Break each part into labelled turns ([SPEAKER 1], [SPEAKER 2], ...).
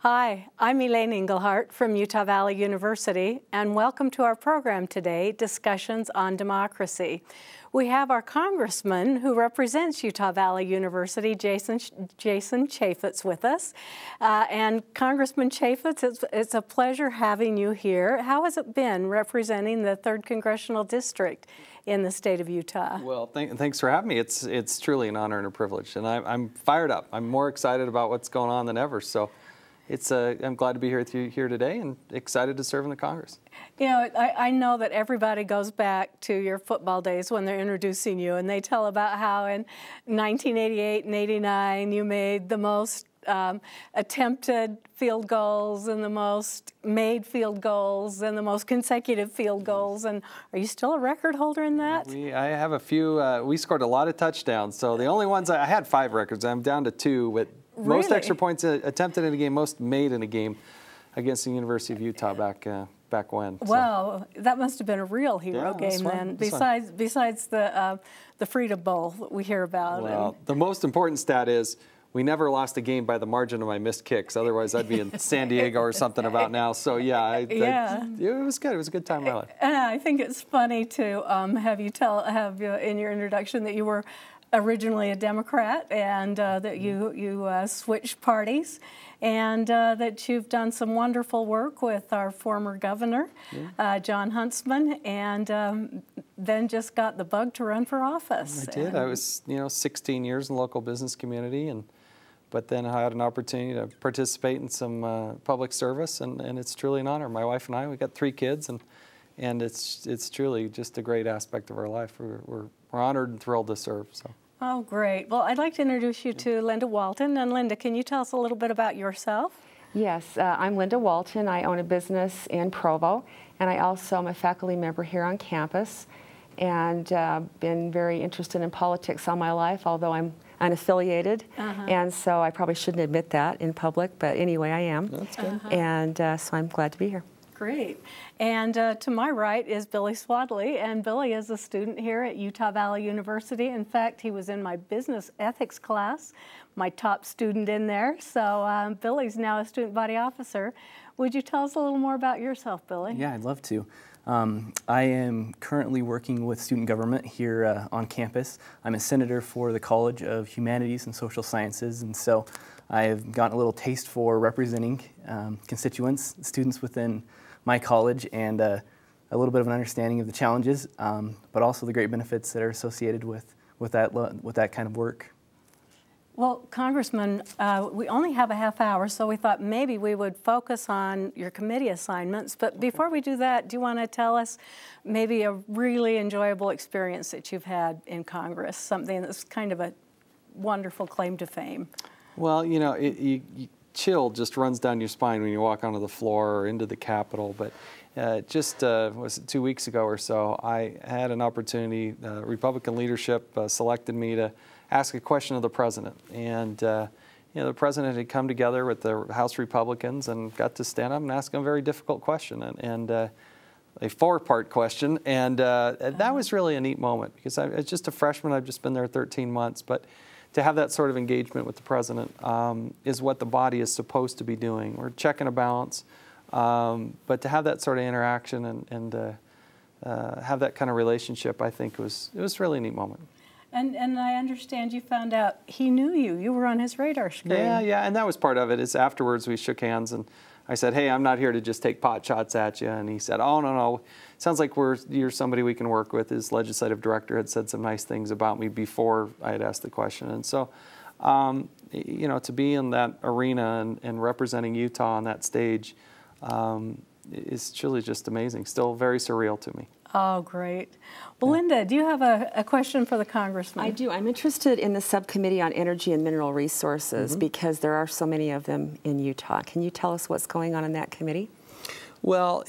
[SPEAKER 1] Hi, I'm Elaine Englehardt from Utah Valley University, and welcome to our program today, Discussions on Democracy. We have our congressman who represents Utah Valley University, Jason Chaffetz, with us. And Congressman Chaffetz, it's a pleasure having you here. How has it been representing the 3rd Congressional District in the state of Utah?
[SPEAKER 2] Well, thanks for having me. It's truly an honor and a privilege, and I'm fired up. I'm more excited about what's going on than ever. So I'm glad to be here with you here today and excited to serve in the Congress.
[SPEAKER 1] You know, I know that everybody goes back to your football days when they're introducing you, and they tell about how in 1988 and 89 you made the most attempted field goals and the most made field goals and the most consecutive field goals. And are you still a record holder in that?
[SPEAKER 2] I have a few. We scored a lot of touchdowns. So the only ones I had 5 records. I'm down to 2 with most extra points attempted in a game, most made in a game against the University of Utah back when.
[SPEAKER 1] Wow, so that must have been a real hero game then. Besides the Freedom Bowl that we hear about.
[SPEAKER 2] Well, the most important stat is we never lost a game by the margin of my missed kicks. Otherwise, I'd be in San Diego or something about now. So yeah, it was good. It was a good time in my life.
[SPEAKER 1] I think it's funny to have you in your introduction that you were originally a Democrat and that you switched parties, and that you've done some wonderful work with our former governor, John Huntsman, and then just got the bug to run for office.
[SPEAKER 2] I did. I was 16 years in the local business community, but then I had an opportunity to participate in some public service, and it's truly an honor. My wife and I, we got 3 kids, and it's truly just a great aspect of our life. We're honored and thrilled to serve. So.
[SPEAKER 1] Oh, great. Well, I'd like to introduce you to Linda Walton. And Linda, can you tell us a little bit about yourself?
[SPEAKER 3] Yes, I'm Linda Walton. I own a business in Provo, and I also am a faculty member here on campus, and been very interested in politics all my life, although I'm unaffiliated, and so I probably shouldn't admit that in public, but anyway, I am.
[SPEAKER 2] That's good.
[SPEAKER 3] And so I'm glad to be here.
[SPEAKER 1] Great. And to my right is Billy Swadley, and Billy is a student here at Utah Valley University. In fact, he was in my business ethics class, my top student in there. So Billy's now a student body officer. Would you tell us a little more about yourself, Billy?
[SPEAKER 4] Yeah, I'd love to. I am currently working with student government here on campus. I'm a senator for the College of Humanities and Social Sciences, and so I've gotten a little taste for representing constituents, students within my college, and a little bit of an understanding of the challenges, but also the great benefits that are associated with that kind of work.
[SPEAKER 1] Well, Congressman, we only have a half hour, so we thought maybe we would focus on your committee assignments. But before we do that, do you want to tell us maybe a really enjoyable experience that you've had in Congress, something that's kind of a wonderful claim to fame?
[SPEAKER 2] Well, chill just runs down your spine when you walk onto the floor or into the Capitol. But was it 2 weeks ago or so, I had an opportunity, Republican leadership selected me to ask a question of the president. And the president had come together with the House Republicans and got to stand up and ask him a very difficult question, and a 4-part question. And that was really a neat moment, because I was just a freshman. I've just been there 13 months. But to have that sort of engagement with the president is what the body is supposed to be doing. We're checking a balance, but to have that sort of interaction and have that kind of relationship, I think it was really a neat moment.
[SPEAKER 1] And I understand you found out he knew you. You were on his radar screen.
[SPEAKER 2] Yeah, and that was part of it. Is afterwards we shook hands, and I said, "Hey, I'm not here to just take pot shots at you." And he said, "Oh, no. Sounds like you're somebody we can work with." His legislative director had said some nice things about me before I had asked the question. And so, to be in that arena and representing Utah on that stage is truly just amazing. Still very surreal to me.
[SPEAKER 1] Oh, great. Well, Linda, do you have a question for the Congressman?
[SPEAKER 3] I do. I'm interested in the subcommittee on energy and mineral resources because there are so many of them in Utah. Can you tell us what's going on in that committee?
[SPEAKER 2] Well,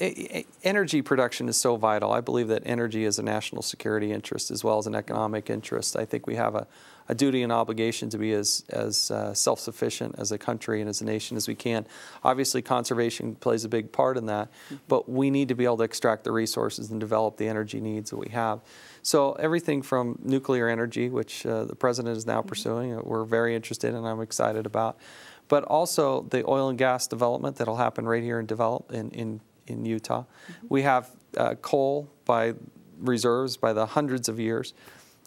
[SPEAKER 2] energy production is so vital. I believe that energy is a national security interest as well as an economic interest. I think we have a duty and obligation to be as self-sufficient as a country and as a nation as we can. Obviously, conservation plays a big part in that, but we need to be able to extract the resources and develop the energy needs that we have. So everything from nuclear energy, which the President is now pursuing, we're very interested in and I'm excited about. but also the oil and gas development that'll happen right here in Utah. We have coal by reserves by the hundreds of years.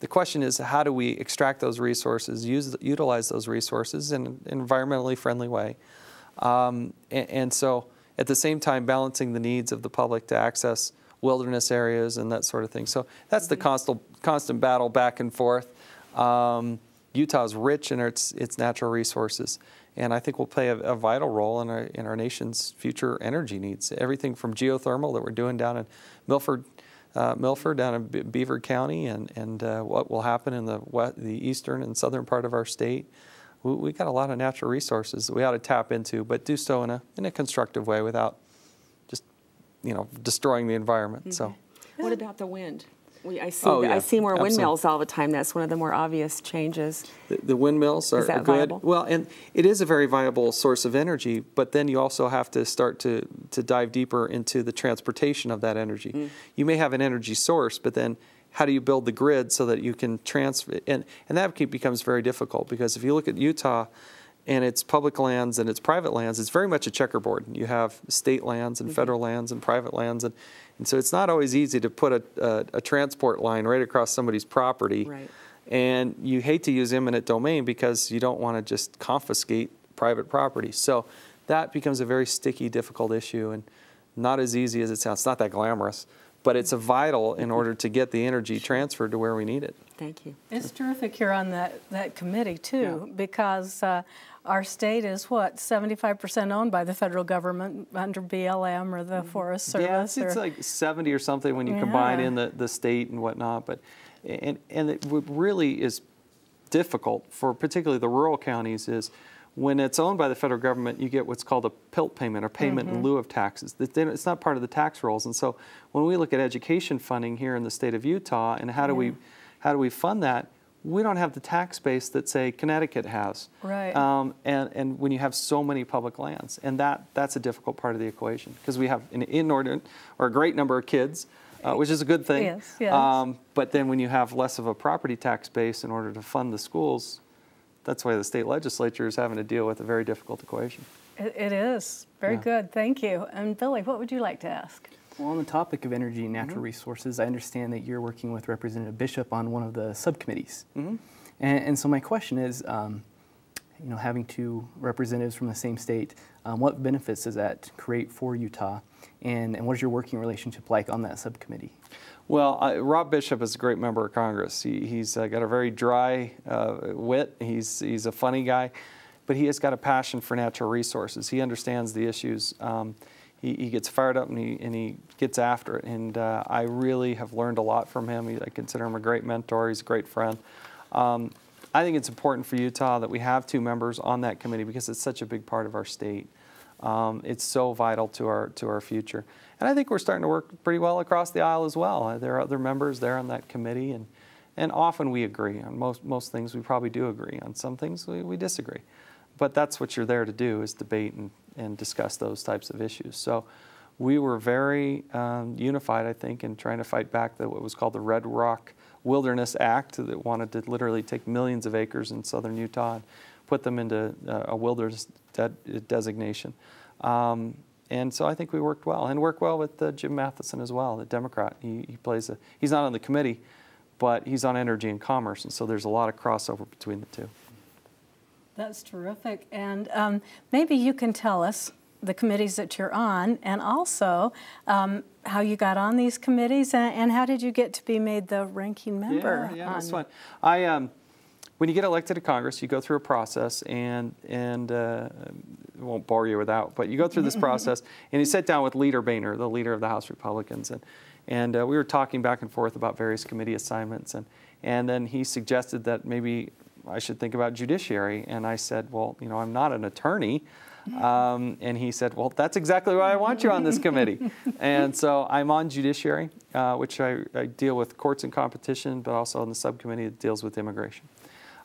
[SPEAKER 2] The question is, how do we extract those resources, utilize those resources in an environmentally friendly way? And so at the same time balancing the needs of the public to access wilderness areas and that sort of thing. So that's the constant battle back and forth. Utah is rich in its natural resources, and I think will play a vital role in our nation's future energy needs. Everything from geothermal that we're doing down in Milford down in Beaver County, and what will happen in the eastern and southern part of our state. We got a lot of natural resources that we ought to tap into, but do so in a constructive way without just destroying the environment. So,
[SPEAKER 3] what about the wind? I see more windmills all the time. That's one of the more obvious changes.
[SPEAKER 2] The windmills are good.
[SPEAKER 3] Viable?
[SPEAKER 2] Well, and it is a very viable source of energy, but then you also have to start to dive deeper into the transportation of that energy. You may have an energy source, but then how do you build the grid so that you can transfer it? And that becomes very difficult, because if you look at Utah and its public lands and its private lands, it's very much a checkerboard. You have state lands and federal lands and private lands, and so it's not always easy to put a transport line right across somebody's property.
[SPEAKER 3] Right.
[SPEAKER 2] And you hate to use eminent domain because you don't want to just confiscate private property. So that becomes a very sticky, difficult issue, and not as easy as it sounds. It's not that glamorous, but it's vital in order to get the energy transferred to where we need it.
[SPEAKER 3] Thank you.
[SPEAKER 1] It's terrific you're on that committee too, because our state is, what, 75% owned by the federal government under BLM or the Forest Service?
[SPEAKER 2] Yeah, it's like 70 or something when you combine in the state and whatnot. But and it really is difficult for particularly the rural counties is when it's owned by the federal government, you get what's called a PILT payment, or payment in lieu of taxes. It's not part of the tax rolls. And so when we look at education funding here in the state of Utah and how do we fund that, we don't have the tax base that, say, Connecticut has.
[SPEAKER 1] Right.
[SPEAKER 2] And when you have so many public lands. And that's a difficult part of the equation, because we have an inordinate or a great number of kids, which is a good thing.
[SPEAKER 1] Yes, yes.
[SPEAKER 2] But then when you have less of a property tax base in order to fund the schools, that's why the state legislature is having to deal with a very difficult equation.
[SPEAKER 1] It is. Very good. Thank you. And Billy, what would you like to ask?
[SPEAKER 4] Well, on the topic of energy and natural resources, I understand that you're working with Representative Bishop on one of the subcommittees. And so my question is, having two representatives from the same state, what benefits does that create for Utah? And what is your working relationship like on that subcommittee?
[SPEAKER 2] Well, Rob Bishop is a great member of Congress. He's got a very dry wit. He's a funny guy, but he has got a passion for natural resources. He understands the issues. He gets fired up and he gets after it. And I really have learned a lot from him. I consider him a great mentor. He's a great friend. I think it's important for Utah that we have two members on that committee because it's such a big part of our state. It's so vital to our future. And I think we're starting to work pretty well across the aisle as well. There are other members there on that committee, and often we agree. On most things we probably do agree. On some things we disagree. But that's what you're there to do, is debate and discuss those types of issues. So we were very unified, I think, in trying to fight back what was called the Red Rock Wilderness Act that wanted to literally take millions of acres in southern Utah and put them into a wilderness designation. And so I think we worked well, and worked well with Jim Matheson as well, the Democrat. He's not on the committee, but he's on Energy and Commerce, and so there's a lot of crossover between the two.
[SPEAKER 1] That's terrific. And maybe you can tell us the committees that you're on, and also how you got on these committees, and how did you get to be made the ranking member?
[SPEAKER 2] Yeah, that's fun. When you get elected to Congress, you go through a process, and I won't bore you with that, but you go through this process, and you sit down with Leader Boehner, the leader of the House Republicans, and we were talking back and forth about various committee assignments, and then he suggested that maybe I should think about judiciary, and I said, well, I'm not an attorney. And he said, well, that's exactly why I want you on this committee. And so I'm on judiciary, which I deal with courts and competition, but also on the subcommittee that deals with immigration.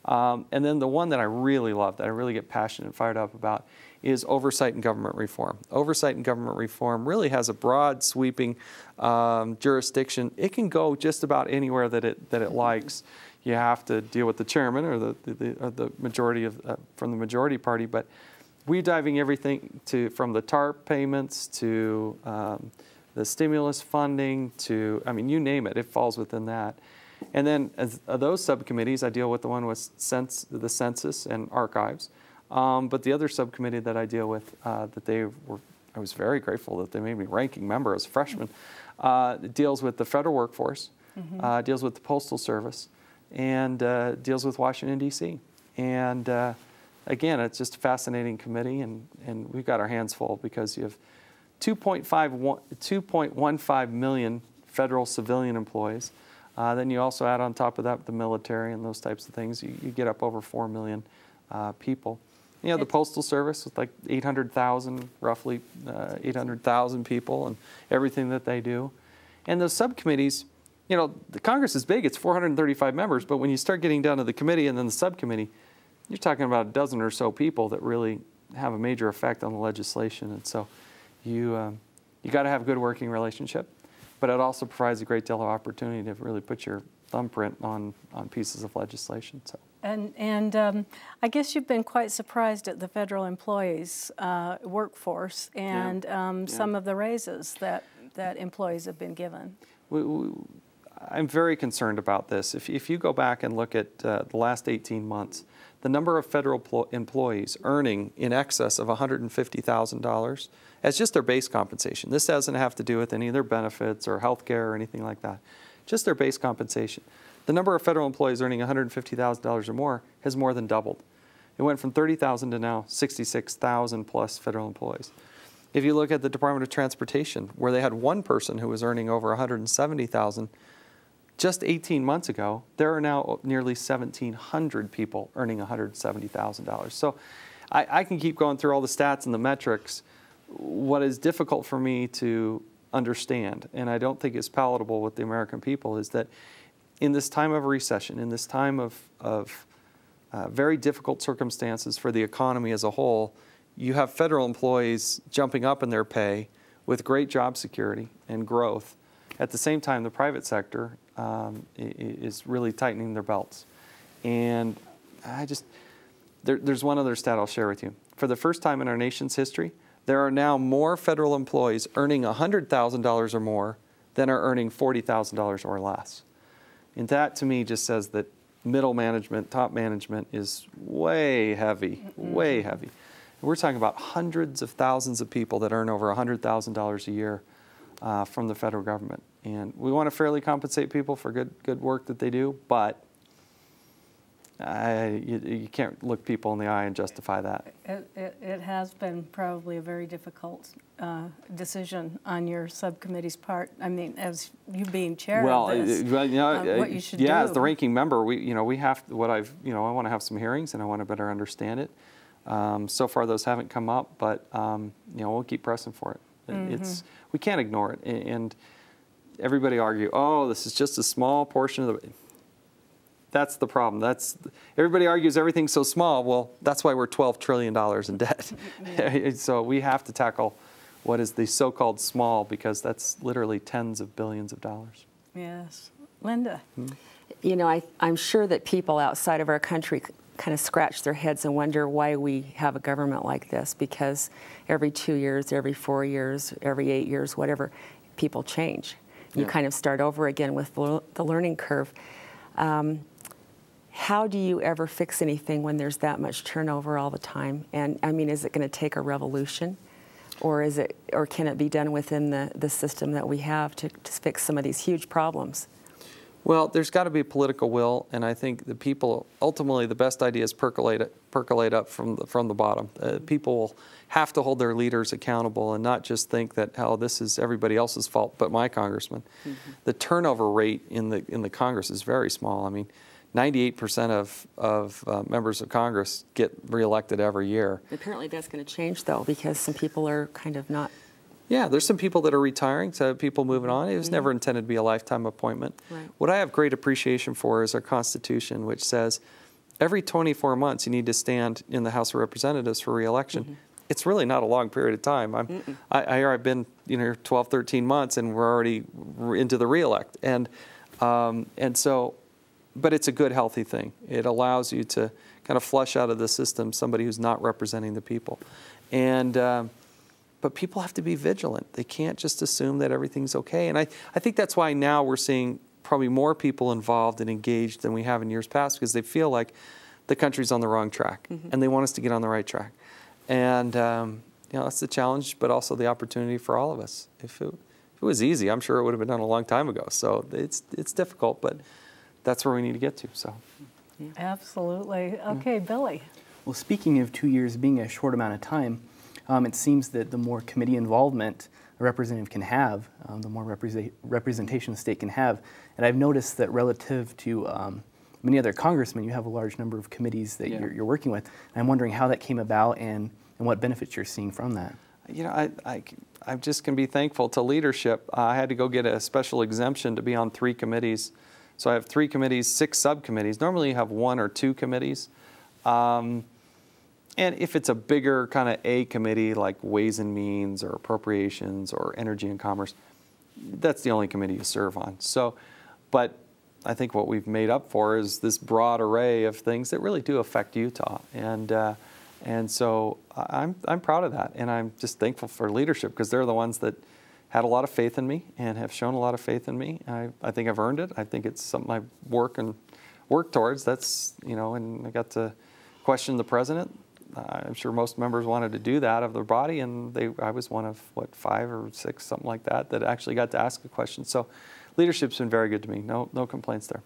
[SPEAKER 2] And then the one that I really love, that I really get passionate and fired up about, is oversight and government reform. Oversight and government reform really has a broad, sweeping jurisdiction. It can go just about anywhere that it likes. You have to deal with the chairman or the majority from the majority party, but we're diving everything from the TARP payments to the stimulus funding to, I mean, you name it, it falls within that. And then as those subcommittees, I deal with the one with the census and archives. But the other subcommittee that I deal with, I was very grateful that they made me ranking member as a freshman, deals with the federal workforce, deals with the Postal Service, and deals with Washington, D.C. And again, it's just a fascinating committee, and we've got our hands full because you have 2.15 million federal civilian employees. Then you also add on top of that the military and those types of things. You get up over 4 million people. You know, the Postal Service with like 800,000, roughly 800,000 people and everything that they do. And those subcommittees, you know, the Congress is big, it's 435 members, but when you start getting down to the committee and then the subcommittee, you're talking about a dozen or so people that really have a major effect on the legislation. And so you got to have a good working relationship, but it also provides a great deal of opportunity to really put your thumbprint on pieces of legislation. So.
[SPEAKER 1] And I guess you've been quite surprised at the federal employees' workforce and some of the raises that employees have been given.
[SPEAKER 2] I'm very concerned about this. If you go back and look at the last 18 months, the number of federal employees earning in excess of $150,000 as just their base compensation. This doesn't have to do with any of their benefits or health care or anything like that. Just their base compensation. The number of federal employees earning $150,000 or more has more than doubled. It went from 30,000 to now 66,000 plus federal employees. If you look at the Department of Transportation, where they had one person who was earning over $170,000, just 18 months ago, there are now nearly 1,700 people earning $170,000. So I can keep going through all the stats and the metrics. What is difficult for me to understand, and I don't think is palatable with the American people, is that in this time of recession, in this time of very difficult circumstances for the economy as a whole, you have federal employees jumping up in their pay with great job security and growth. At the same time, the private sector is really tightening their belts. And there's one other stat I'll share with you. For the first time in our nation's history, there are now more federal employees earning $100,000 or more than are earning $40,000 or less. And that, to me, just says that middle management, top management is way heavy, way heavy. We're talking about hundreds of thousands of people that earn over $100,000 a year from the federal government. And we want to fairly compensate people for good work that they do, but you can't look people in the eye and justify that.
[SPEAKER 1] It has been probably a very difficult decision on your subcommittee's part. I mean, as you being chair of this, what you should do.
[SPEAKER 2] Yeah, as the ranking member, we have I want to have some hearings and I want to better understand it. So far, those haven't come up, but we'll keep pressing for it. We can't ignore it, and everybody argue, oh, this is just a small portion of the. That's the problem. Everybody argues everything's so small. Well, that's why we're $12 trillion in debt. So we have to tackle what is the so-called small, because that's literally tens of billions of dollars.
[SPEAKER 1] Yes. Linda?
[SPEAKER 3] You know, I'm sure that people outside of our country kind of scratch their heads and wonder why we have a government like this, because every 2 years, every 4 years, every 8 years, whatever, people change. You kind of start over again with the learning curve. How do you ever fix anything when there's that much turnover all the time? And I mean, is it going to take a revolution, or can it be done within the system that we have to fix some of these huge problems?
[SPEAKER 2] Well, there's got to be political will, and I think the people, ultimately, the best ideas percolate up from the bottom. People will have to hold their leaders accountable and not just think that, oh, this is everybody else's fault but my congressman. The turnover rate in the Congress is very small. I mean, 98% of members of Congress get reelected every year.
[SPEAKER 3] Apparently that's going to change, though, because some people are kind of not.
[SPEAKER 2] Yeah, there's some people that are retiring, so people moving on. It was never intended to be a lifetime appointment.
[SPEAKER 3] Right.
[SPEAKER 2] What I have great appreciation for is our Constitution, which says every 24 months you need to stand in the House of Representatives for re-election. It's really not a long period of time. I've been 12, 13 months, and we're already into the re-elect. And so, but it's a good, healthy thing. It allows you to kind of flush out of the system somebody who's not representing the people. And but people have to be vigilant. They can't just assume that everything's okay. And I think that's why now we're seeing probably more people involved and engaged than we have in years past, because they feel like the country's on the wrong track, and they want us to get on the right track. And you know, that's the challenge, but also the opportunity for all of us. If it was easy, I'm sure it would have been done a long time ago. So it's difficult, but that's where we need to get to. So.
[SPEAKER 1] Yeah. Absolutely. Okay, Billy.
[SPEAKER 4] Well, speaking of 2 years being a short amount of time, it seems that the more committee involvement a representative can have, the more representation the state can have. And I've noticed that relative to many other congressmen, you have a large number of committees that you're working with. And I'm wondering how that came about and what benefits you're seeing from that.
[SPEAKER 2] You know, I just can be thankful to leadership. I had to go get a special exemption to be on 3 committees. So I have 3 committees, 6 subcommittees. Normally you have 1 or 2 committees. And if it's a bigger kind of A committee like Ways and Means or Appropriations or Energy and Commerce, that's the only committee you serve on. So, but I think what we've made up for is this broad array of things that really do affect Utah. And so I'm proud of that, and I'm just thankful for leadership, because they're the ones that had a lot of faith in me and have shown a lot of faith in me. I think I've earned it. I think it's something I work towards. That's, you know, and I got to question the president. I'm sure most members wanted to do that of their body, and I was one of, what, 5 or 6, something like that, that actually got to ask a question. So leadership's been very good to me. No complaints there.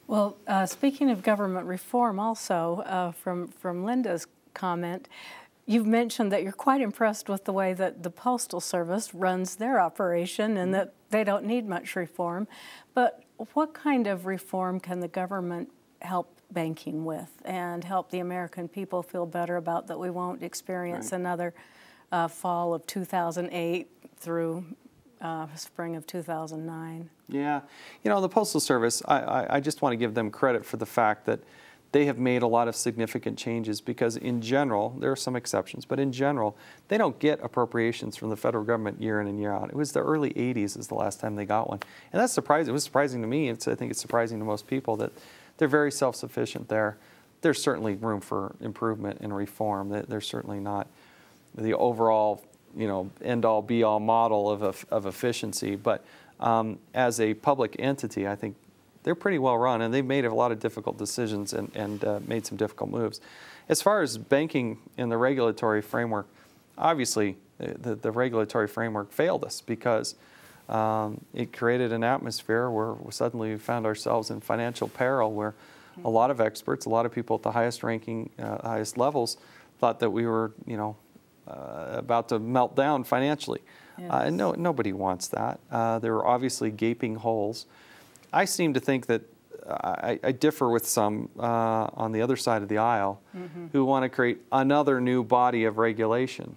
[SPEAKER 1] Well, speaking of government reform also, from Linda's comment, you've mentioned that you're quite impressed with the way that the Postal Service runs their operation and that they don't need much reform. But what kind of reform can the government help banking with and help the American people feel better about that we won't experience another fall of 2008 through spring of 2009?
[SPEAKER 2] Yeah, you know, the Postal Service, I just want to give them credit for the fact that they have made a lot of significant changes, because in general, there are some exceptions, but in general, they don't get appropriations from the federal government year in and year out. It was the early 80s is the last time they got one. And that's surprising. It was surprising to me. I think it's surprising to most people that they're very self-sufficient there. There's certainly room for improvement and reform. They're certainly not the overall, you know, end-all, be-all model of efficiency. But as a public entity, I think they're pretty well run, and they've made a lot of difficult decisions and made some difficult moves. As far as banking in the regulatory framework, obviously the regulatory framework failed us, because it created an atmosphere where suddenly we found ourselves in financial peril, where a lot of experts, a lot of people at the highest ranking, highest levels, thought that we were, you know, about to melt down financially. Yes. And nobody wants that. There were obviously gaping holes. I seem to think that I differ with some on the other side of the aisle who want to create another new body of regulation.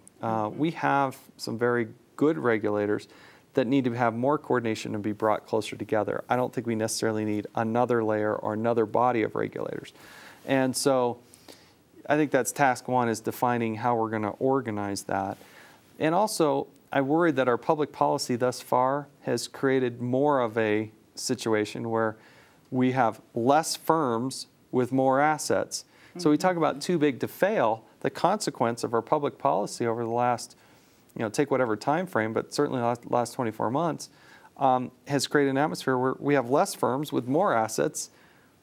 [SPEAKER 2] We have some very good regulators that need to have more coordination and be brought closer together. I don't think we necessarily need another layer or another body of regulators. And so I think that's task one, is defining how we're going to organize that. And also, I worry that our public policy thus far has created more of a situation where we have less firms with more assets. So we talk about too big to fail. The consequence of our public policy over the last, you know, take whatever time frame, but certainly the last 24 months, has created an atmosphere where we have less firms with more assets.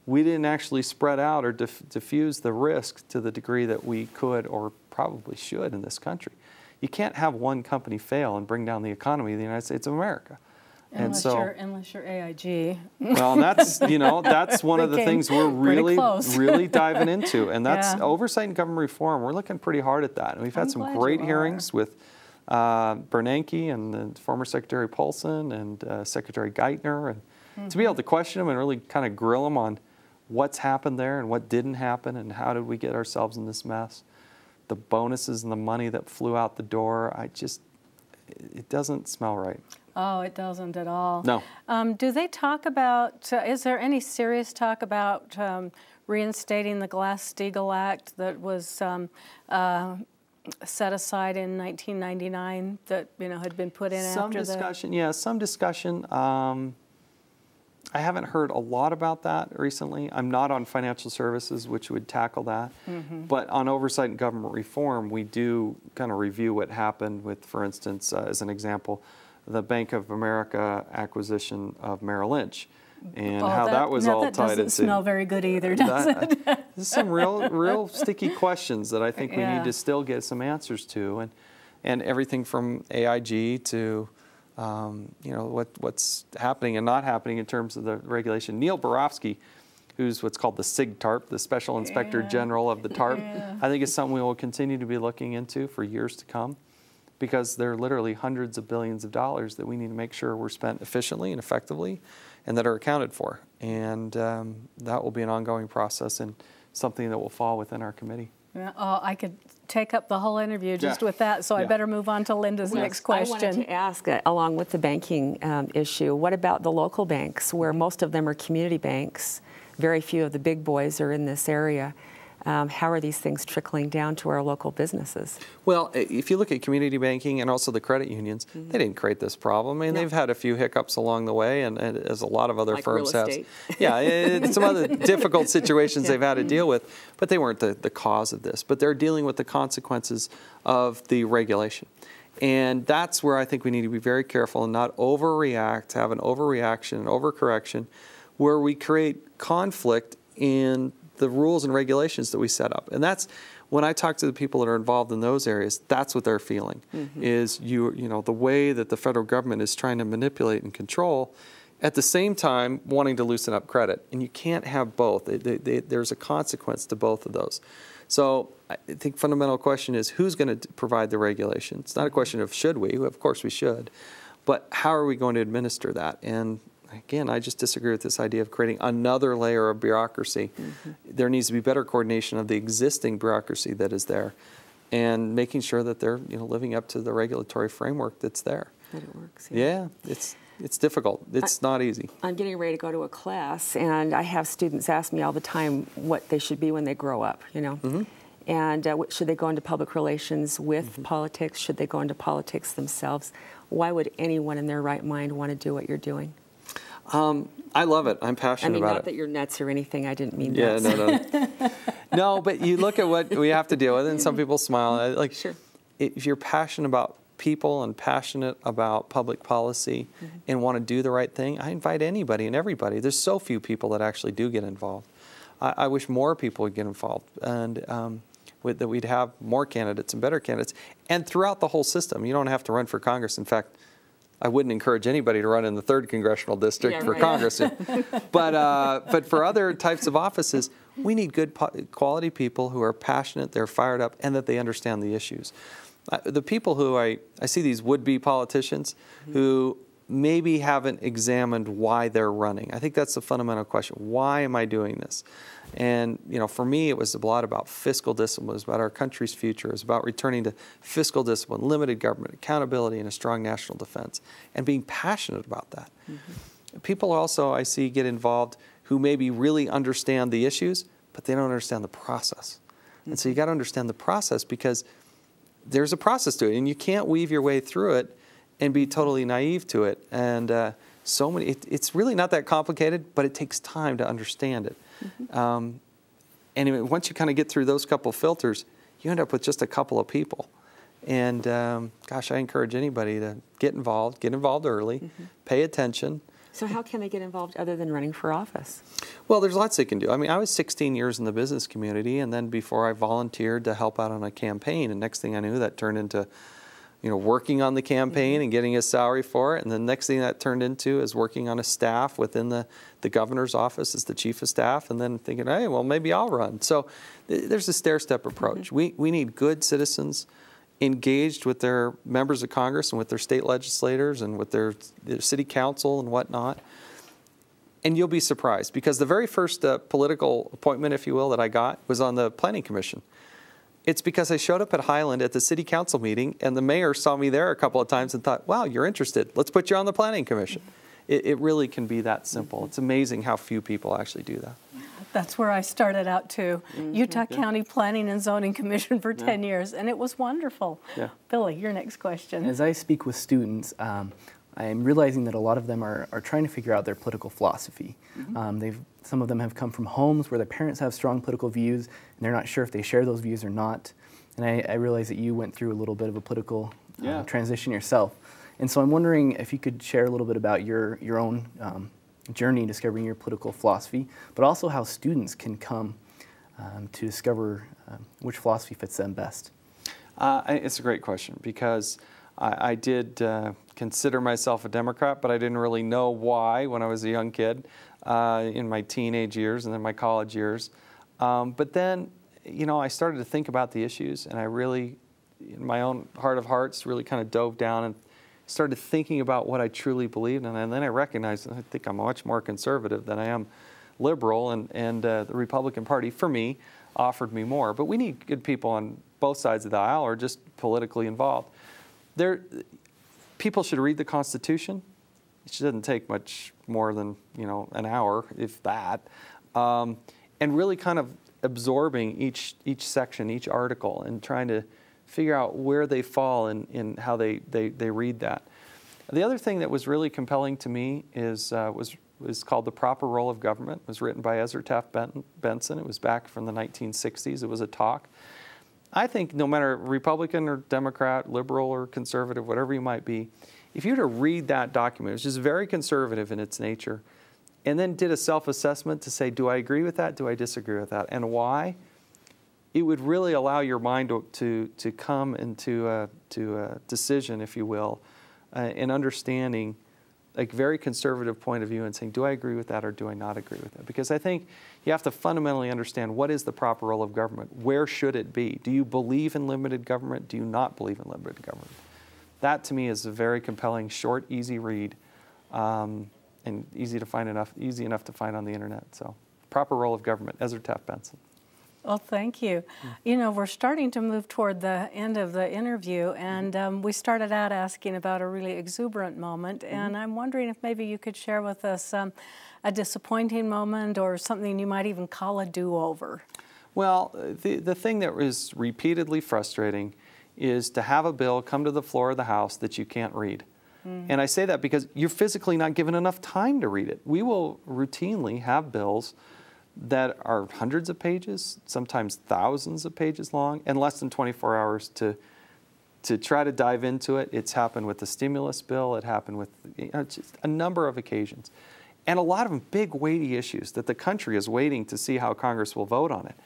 [SPEAKER 2] We didn't actually spread out or diffuse the risk to the degree that we could or probably should in this country. You can't have one company fail and bring down the economy of the United States of America.
[SPEAKER 1] Unless you're AIG.
[SPEAKER 2] Well, and that's, you know, that's one of the things we're really diving into, and that's oversight and government reform. We're looking pretty hard at that, and we've had some great hearings with Bernanke and the former Secretary Paulson and Secretary Geithner, and to be able to question them and really kind of grill them on what's happened there and what didn't happen and how did we get ourselves in this mess. The bonuses and the money that flew out the door, it doesn't smell right.
[SPEAKER 1] Oh, it doesn't at all.
[SPEAKER 2] No.
[SPEAKER 1] Do they talk about, is there any serious talk about reinstating the GlassSteagall Act that was set aside in 1999 that, you know, had been put in after
[SPEAKER 2] some discussion. I I haven't heard a lot about that recently. I'm not on financial services, which would tackle that. But on oversight and government reform, we do kind of review what happened with, for instance, as an example, the Bank of America acquisition of Merrill Lynch, and how that was all tied into.
[SPEAKER 1] That doesn't smell very good either, does it?
[SPEAKER 2] There's some real sticky questions that I think we need to still get some answers to, and everything from AIG to what's happening and not happening in terms of the regulation. Neil Borofsky, who's what's called the SIG-TARP, the Special Inspector General of the TARP, I think is something we will continue to be looking into for years to come, because there are literally hundreds of billions of dollars that we need to make sure we're spent efficiently and effectively and that are accounted for. And that will be an ongoing process and something that will fall within our committee.
[SPEAKER 1] Oh, I could take up the whole interview just with that, so I better move on to Linda's next question.
[SPEAKER 3] I wanted to ask, along with the banking issue, what about the local banks, where most of them are community banks? Very few of the big boys are in this area. How are these things trickling down to our local businesses?
[SPEAKER 2] Well, if you look at community banking and also the credit unions, they didn't create this problem. I mean, they've had a few hiccups along the way, and as a lot of other firms have. Yeah, some other difficult situations they've had to deal with, but they weren't the cause of this. But they're dealing with the consequences of the regulation. And that's where I think we need to be very careful and not overreact, have an overreaction, an overcorrection, where we create conflict in the rules and regulations that we set up. And that's when I talk to the people that are involved in those areas, that's what they're feeling, is the way that the federal government is trying to manipulate and control, at the same time wanting to loosen up credit. And you can't have both. There's a consequence to both of those. So I think fundamental question is, who's going to provide the regulation? It's not a question of should we, of course we should, but how are we going to administer that? And again, I just disagree with this idea of creating another layer of bureaucracy. There needs to be better coordination of the existing bureaucracy that is there, and making sure that they're living up to the regulatory framework that's there.
[SPEAKER 3] That it works.
[SPEAKER 2] Yeah, it's difficult. It's not easy.
[SPEAKER 3] I'm getting ready to go to a class, and I have students ask me all the time what they should be when they grow up. And should they go into public relations with politics? Should they go into politics themselves? Why would anyone in their right mind want to do what you're doing?
[SPEAKER 2] I love it. I'm passionate about it.
[SPEAKER 3] Not that you're nuts or anything. I didn't mean
[SPEAKER 2] that.
[SPEAKER 3] Yeah,
[SPEAKER 2] no. No, but you look at what we have to deal with, and some people smile.
[SPEAKER 3] Sure.
[SPEAKER 2] If you're passionate about people and passionate about public policy and want to do the right thing, I invite anybody and everybody. There's so few people that actually do get involved. I wish more people would get involved, and that we'd have more candidates and better candidates. And throughout the whole system, you don't have to run for Congress. In fact, I wouldn't encourage anybody to run in the 3rd Congressional District for Congress. But for other types of offices, we need good quality people who are passionate, they're fired up, and that they understand the issues. The people who I see, these would-be politicians who maybe haven't examined why they're running. I think that's the fundamental question. Why am I doing this? And for me, it was a lot about fiscal discipline. It was about our country's future. It was about returning to fiscal discipline, limited government, accountability, and a strong national defense, and being passionate about that. People also, I see, get involved who maybe really understand the issues, but they don't understand the process. And so you got to understand the process, because there's a process to it, and you can't weave your way through it and be totally naive to it. And it's really not that complicated, but it takes time to understand it. And once you kind of get through those couple filters, you end up with just a couple of people. And gosh, I encourage anybody to get involved early, pay attention.
[SPEAKER 3] So how can they get involved other than running for office?
[SPEAKER 2] Well, there's lots they can do. I mean, I was 16 years in the business community, and then before I volunteered to help out on a campaign, and next thing I knew, that turned into working on the campaign and getting a salary for it. And the next thing that turned into is working on a staff within the governor's office as the chief of staff, and then thinking, hey, well, maybe I'll run. So there's a stair-step approach. We need good citizens engaged with their members of Congress and with their state legislators and with their city council and whatnot. And you'll be surprised, because the very first political appointment, if you will, that I got was on the Planning Commission. It's because I showed up at Highland at the city council meeting, and the mayor saw me there a couple of times and thought, wow, you're interested. Let's put you on the Planning Commission. It really can be that simple. It's amazing how few people actually do that.
[SPEAKER 1] That's where I started out too. Utah County Planning and Zoning Commission for 10 years, and it was wonderful. Billy, your next question.
[SPEAKER 4] As I speak with students, I'm realizing that a lot of them are trying to figure out their political philosophy. Some of them have come from homes where their parents have strong political views, and they're not sure if they share those views or not. And I realize that you went through a little bit of a political transition yourself. And so I'm wondering if you could share a little bit about your own journey discovering your political philosophy, but also how students can come to discover which philosophy fits them best.
[SPEAKER 2] It's a great question, because I did consider myself a Democrat, but I didn't really know why when I was a young kid in my teenage years and then my college years. But then, you know, I started to think about the issues, and I really, in my own heart of hearts, really kind of dove down and started thinking about what I truly believed. And then I recognized, I think I'm much more conservative than I am liberal, and the Republican Party, for me, offered me more. But we need good people on both sides of the aisle, or just politically involved. People should read the Constitution. It shouldn't take much more than, you know, an hour, if that, and really kind of absorbing each section, each article, and trying to figure out where they fall in how they read that. The other thing that was really compelling to me was called The Proper Role of Government. It was written by Ezra Taft Benson. It was back from the 1960s. It was a talk. I think no matter Republican or Democrat, liberal or conservative, whatever you might be, if you were to read that document, which is very conservative in its nature, and then did a self-assessment to say, do I agree with that? Do I disagree with that? And why? It would really allow your mind to come into a decision, if you will, in understanding a very conservative point of view and saying, do I agree with that or do I not agree with that? Because I think you have to fundamentally understand, what is the proper role of government? Where should it be? Do you believe in limited government? Do you not believe in limited government? That, to me, is a very compelling, short, easy read, and easy enough to find on the internet. So, Proper Role of Government, Ezra Taft Benson.
[SPEAKER 1] Well, thank you. You know, we're starting to move toward the end of the interview, and we started out asking about a really exuberant moment, and I'm wondering if maybe you could share with us a disappointing moment, or something you might even call a do-over.
[SPEAKER 2] Well, the thing that was repeatedly frustrating is to have a bill come to the floor of the House that you can't read. And I say that because you're physically not given enough time to read it. We will routinely have bills that are hundreds of pages, sometimes thousands of pages long, and less than 24 hours to try to dive into it. It's happened with the stimulus bill. It happened with just a number of occasions. And a lot of them big, weighty issues that the country is waiting to see how Congress will vote on it.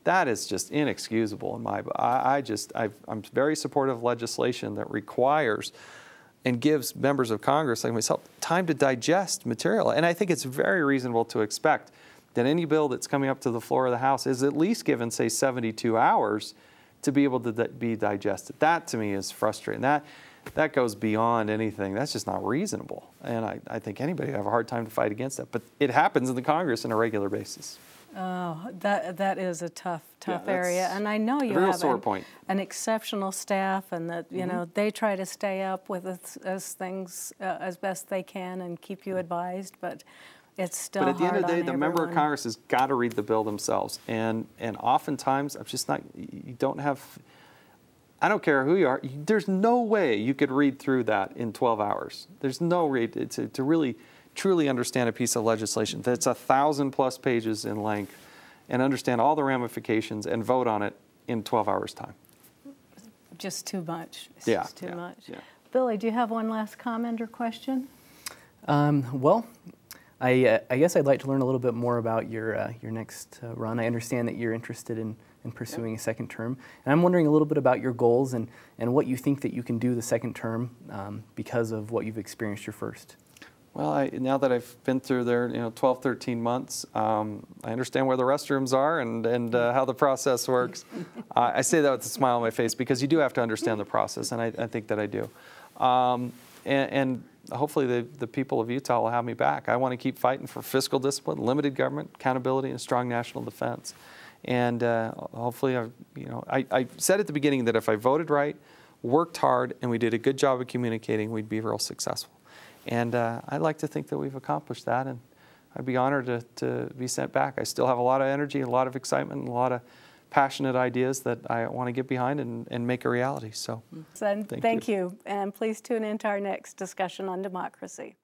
[SPEAKER 2] That is just inexcusable in my book. I'm very supportive of legislation that requires and gives members of Congress like myself time to digest material. And I think it's very reasonable to expect that any bill that's coming up to the floor of the House is at least given, say, 72 hours to be able to be digested. That, to me, is frustrating. That goes beyond anything. That's just not reasonable. And I think anybody would have a hard time to fight against that. But it happens in the Congress on a regular basis.
[SPEAKER 1] Oh, that is a tough area. And I know you have an exceptional staff, and that, you know, they try to stay up with things as best they can and keep you advised, but it's still hard on everyone. But at the end of the day, the member of Congress has got to read the bill themselves. And oftentimes, I'm just not, you don't have, I don't care who you are, there's no way you could read through that in 12 hours. There's no way to really truly understand a piece of legislation that's 1,000+ pages in length and understand all the ramifications and vote on it in 12 hours time. Just too much. It's just too much. Yeah. Billy, do you have one last comment or question?
[SPEAKER 4] Well, I guess I'd like to learn a little bit more about your next run. I understand that you're interested in pursuing a second term, and I'm wondering a little bit about your goals and what you think that you can do the second term because of what you've experienced your first. Well, now that I've been through there, 12, 13 months, I understand where the restrooms are and how the process works. I say that with a smile on my face because you do have to understand the process, and I think that I do. And hopefully the people of Utah will have me back. I want to keep fighting for fiscal discipline, limited government, accountability, and strong national defense. And hopefully, I said at the beginning that if I voted right, worked hard, and we did a good job of communicating, we'd be real successful. And I'd like to think that we've accomplished that, and I'd be honored to be sent back. I still have a lot of energy, a lot of excitement, and a lot of
[SPEAKER 2] passionate ideas that I want to get behind and make a reality. So
[SPEAKER 1] Thank you. And please tune in to our next discussion on democracy.